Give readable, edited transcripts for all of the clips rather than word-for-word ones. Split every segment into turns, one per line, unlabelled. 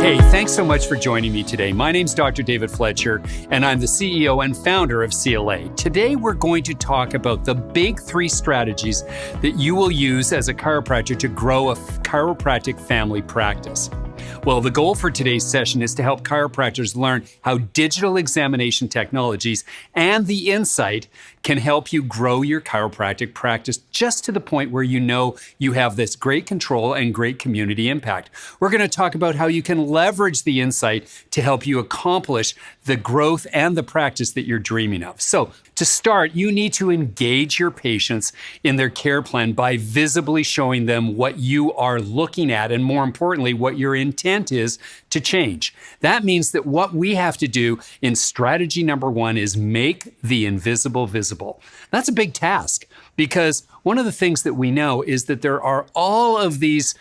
Hey, thanks so much for joining me today. My name's Dr. David Fletcher, and I'm the CEO and founder of CLA. Today, we're going to talk about the big three strategies that you will use as a chiropractor to grow a chiropractic family practice. Well, the goal for today's session is to help chiropractors learn how digital examination technologies and the insight can help you grow your chiropractic practice just to the point where you know you have this great control and great community impact. We're going to talk about how you can leverage the insight to help you accomplish the growth and the practice that you're dreaming of. So, to start, you need to engage your patients in their care plan by visibly showing them what you are looking at and, more importantly, what your intent is to change. That means that what we have to do in strategy number one is make the invisible visible. That's a big task because one of the things that we know is that there are all of these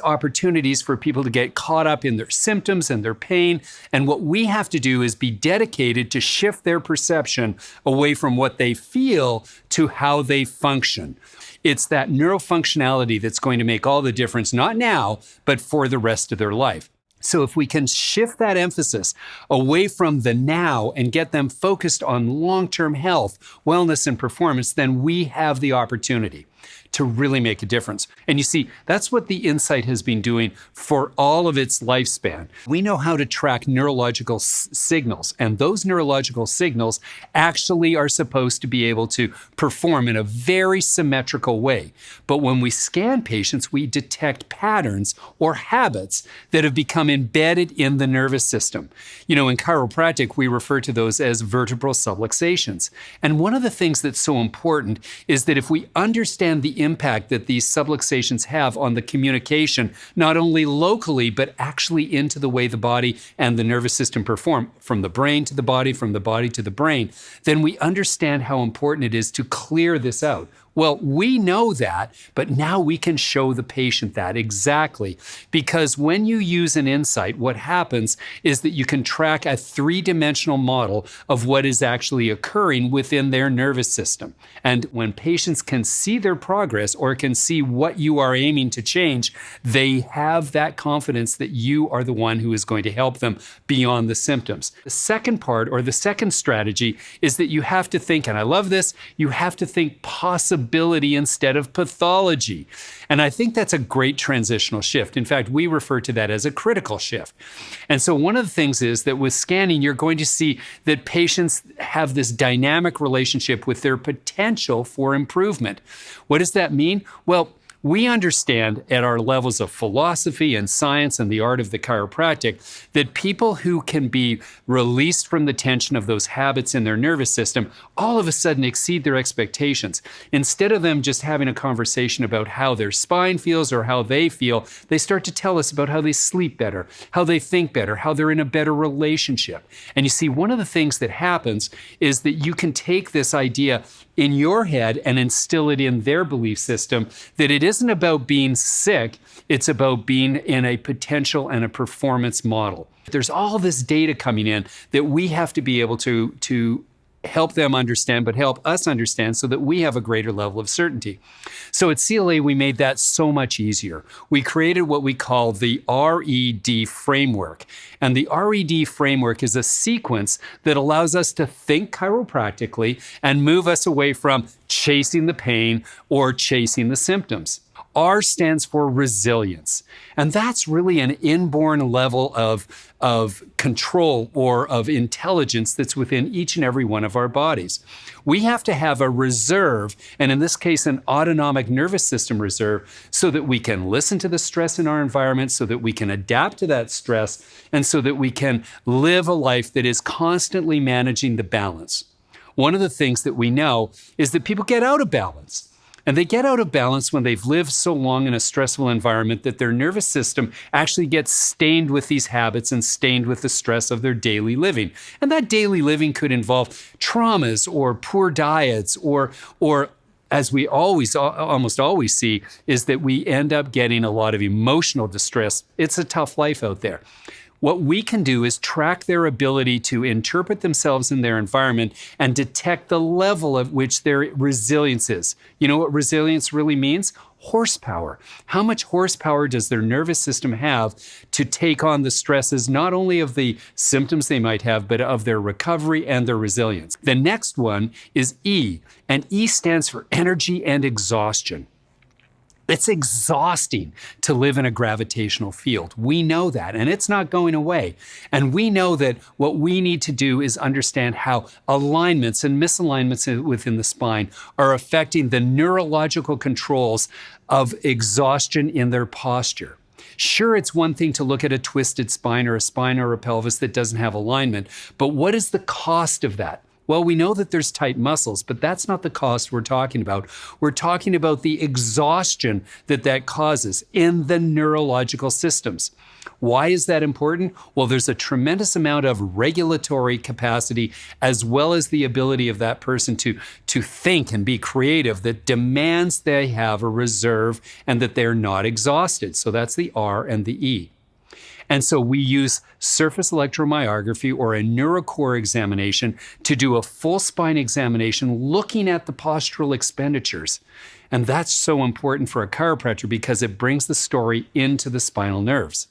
opportunities for people to get caught up in their symptoms and their pain. And what we have to do is be dedicated to shift their perception away from what they feel to how they function. It's that neurofunctionality that's going to make all the difference, not now, but for the rest of their life. So if we can shift that emphasis away from the now and get them focused on long-term health, wellness, and performance, then we have the opportunity to really make a difference. And you see, that's what the Insight has been doing for all of its lifespan. We know how to track neurological signals, and those neurological signals actually are supposed to be able to perform in a very symmetrical way. But when we scan patients, we detect patterns or habits that have become embedded in the nervous system. You know, in chiropractic, we refer to those as vertebral subluxations. And one of the things that's so important is that if we understand the impact that these subluxations have on the communication, not only locally, but actually into the way the body and the nervous system perform, from the brain to the body, from the body to the brain, then we understand how important it is to clear this out. Well, we know that, but now we can show the patient that exactly. Because when you use an Insight, what happens is that you can track a three-dimensional model of what is actually occurring within their nervous system. And when patients can see their progress or can see what you are aiming to change, they have that confidence that you are the one who is going to help them beyond the symptoms. The second part, or the second strategy, is that you have to think, and I love this, you have to think possibility instead of pathology. And I think that's a great transitional shift. In fact, we refer to that as a critical shift. And so one of the things is that with scanning, you're going to see that patients have this dynamic relationship with their potential for improvement. What does that mean? Well, we understand at our levels of philosophy and science and the art of the chiropractic that people who can be released from the tension of those habits in their nervous system all of a sudden exceed their expectations. Instead of them just having a conversation about how their spine feels or how they feel, they start to tell us about how they sleep better, how they think better, how they're in a better relationship. And you see, one of the things that happens is that you can take this idea in your head and instill it in their belief system that it isn't about being sick, it's about being in a potential and a performance model. There's all this data coming in that we have to be able to help them understand, but help us understand so that we have a greater level of certainty. So at CLA, we made that so much easier. We created what we call the RED framework. And the RED framework is a sequence that allows us to think chiropractically and move us away from chasing the pain or chasing the symptoms. R stands for resilience. And that's really an inborn level of control or of intelligence that's within each and every one of our bodies. We have to have a reserve, and in this case, an autonomic nervous system reserve, so that we can listen to the stress in our environment, so that we can adapt to that stress, and so that we can live a life that is constantly managing the balance. One of the things that we know is that people get out of balance. And they get out of balance when they've lived so long in a stressful environment that their nervous system actually gets stained with these habits and stained with the stress of their daily living. And that daily living could involve traumas or poor diets or as we almost always see, is that we end up getting a lot of emotional distress. It's a tough life out there. What we can do is track their ability to interpret themselves in their environment and detect the level at which their resilience is. You know what resilience really means? Horsepower. How much horsepower does their nervous system have to take on the stresses, not only of the symptoms they might have, but of their recovery and their resilience? The next one is E, and E stands for energy and exhaustion. It's exhausting to live in a gravitational field. We know that, and it's not going away. And we know that what we need to do is understand how alignments and misalignments within the spine are affecting the neurological controls of exhaustion in their posture. Sure, it's one thing to look at a twisted spine or a pelvis that doesn't have alignment, but what is the cost of that? Well, we know that there's tight muscles, but that's not the cost we're talking about. We're talking about the exhaustion that causes in the neurological systems. Why is that important? Well, there's a tremendous amount of regulatory capacity as well as the ability of that person to think and be creative that demands they have a reserve and that they're not exhausted. So that's the R and the E. And so we use surface electromyography or a neurocore examination to do a full spine examination looking at the postural expenditures. And that's so important for a chiropractor because it brings the story into the spinal nerves.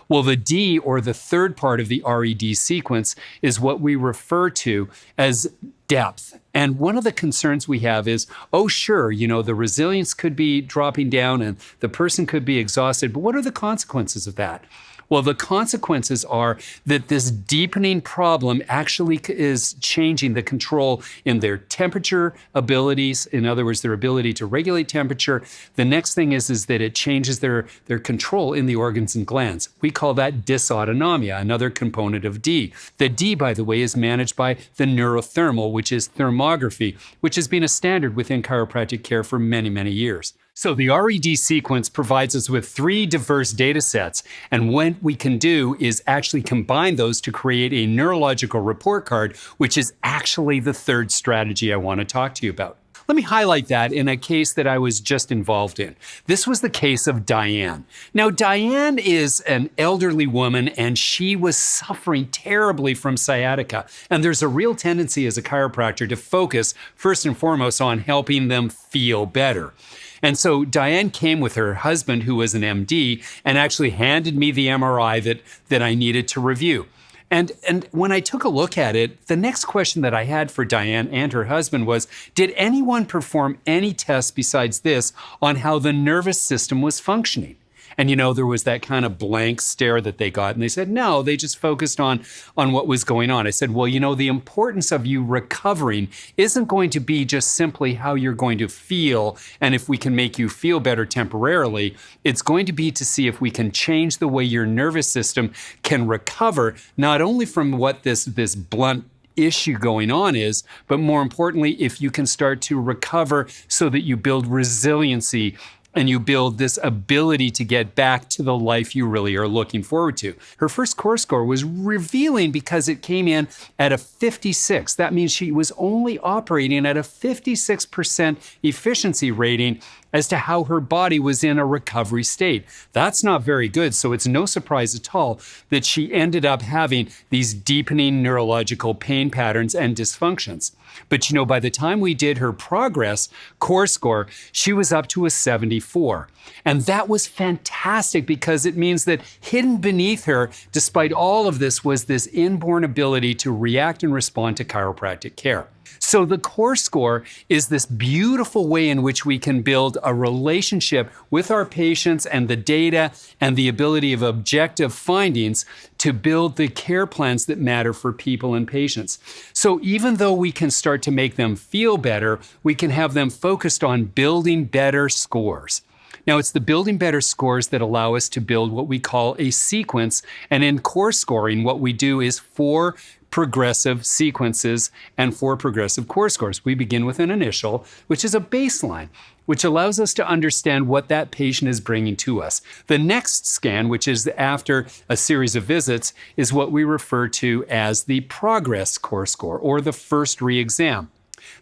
Well, the D, or the third part of the RED sequence, is what we refer to as depth. And one of the concerns we have is, oh, sure, the resilience could be dropping down and the person could be exhausted, but what are the consequences of that? Well, the consequences are that this deepening problem actually is changing the control in their temperature abilities. In other words, their ability to regulate temperature. The next thing is that it changes their control in the organs and glands. We call that dysautonomia, another component of D. The D, by the way, is managed by the neurothermal, which is thermography, which has been a standard within chiropractic care for many, many years. So the RED sequence provides us with 3 diverse data sets, and what we can do is actually combine those to create a neurological report card, which is actually the third strategy I want to talk to you about. Let me highlight that in a case that I was just involved in. This was the case of Diane. Now, Diane is an elderly woman, and she was suffering terribly from sciatica. And there's a real tendency as a chiropractor to focus, first and foremost, on helping them feel better. And so Diane came with her husband, who was an MD, and actually handed me the MRI that I needed to review. And when I took a look at it, the next question that I had for Diane and her husband was, did anyone perform any tests besides this on how the nervous system was functioning? And there was that kind of blank stare that they got. And they said, no, they just focused on what was going on. I said, well, the importance of you recovering isn't going to be just simply how you're going to feel. And if we can make you feel better temporarily, it's going to be to see if we can change the way your nervous system can recover, not only from what this blunt issue going on is, but more importantly, if you can start to recover so that you build resiliency and you build this ability to get back to the life you really are looking forward to. Her first core score was revealing because it came in at a 56. That means she was only operating at a 56% efficiency rating as to how her body was in a recovery state. That's not very good, so it's no surprise at all that she ended up having these deepening neurological pain patterns and dysfunctions. But by the time we did her progress core score, she was up to a 74. And that was fantastic because it means that hidden beneath her, despite all of this, was this inborn ability to react and respond to chiropractic care. So the core score is this beautiful way in which we can build a relationship with our patients and the data and the ability of objective findings to build the care plans that matter for people and patients. So even though we can start to make them feel better, we can have them focused on building better scores. Now, it's the building better scores that allow us to build what we call a sequence. And in core scoring, what we do is 4 progressive sequences and 4 progressive core scores. We begin with an initial, which is a baseline, which allows us to understand what that patient is bringing to us. The next scan, which is after a series of visits, is what we refer to as the progress core score or the first re-exam.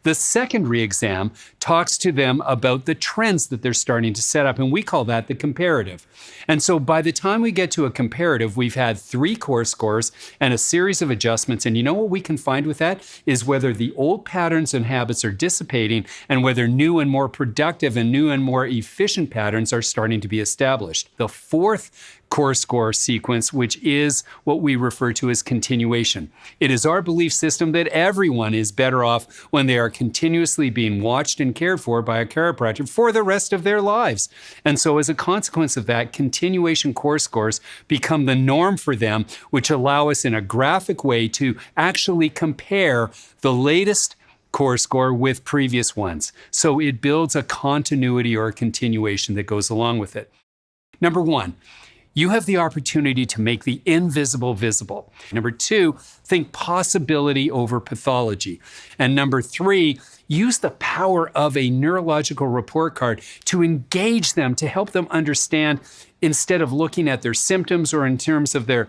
The second re-exam talks to them about the trends that they're starting to set up, and we call that the comparative. And so by the time we get to a comparative, we've had 3 core scores and a series of adjustments. And you know what we can find with that is whether the old patterns and habits are dissipating and whether new and more productive and new and more efficient patterns are starting to be established. The fourth core score sequence, which is what we refer to as continuation. It is our belief system that everyone is better off when they are continuously being watched and cared for by a chiropractor for the rest of their lives. And so as a consequence of that, continuation core scores become the norm for them, which allow us in a graphic way to actually compare the latest core score with previous ones. So it builds a continuity or a continuation that goes along with it. Number 1, you have the opportunity to make the invisible visible. Number 2, think possibility over pathology. And number 3, use the power of a neurological report card to engage them, to help them understand, instead of looking at their symptoms or in terms of their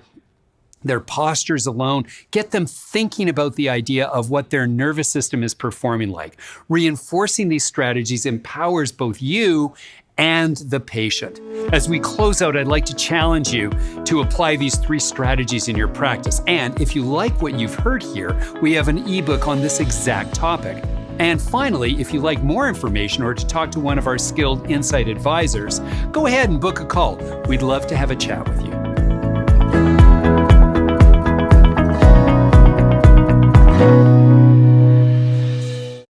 postures alone, get them thinking about the idea of what their nervous system is performing like. Reinforcing these strategies empowers both you and the patient. As we close out, I'd like to challenge you to apply these 3 strategies in your practice. And if you like what you've heard here, we have an ebook on this exact topic. And finally, if you like more information or to talk to one of our skilled Insight advisors, go ahead and book a call. We'd love to have a chat with you.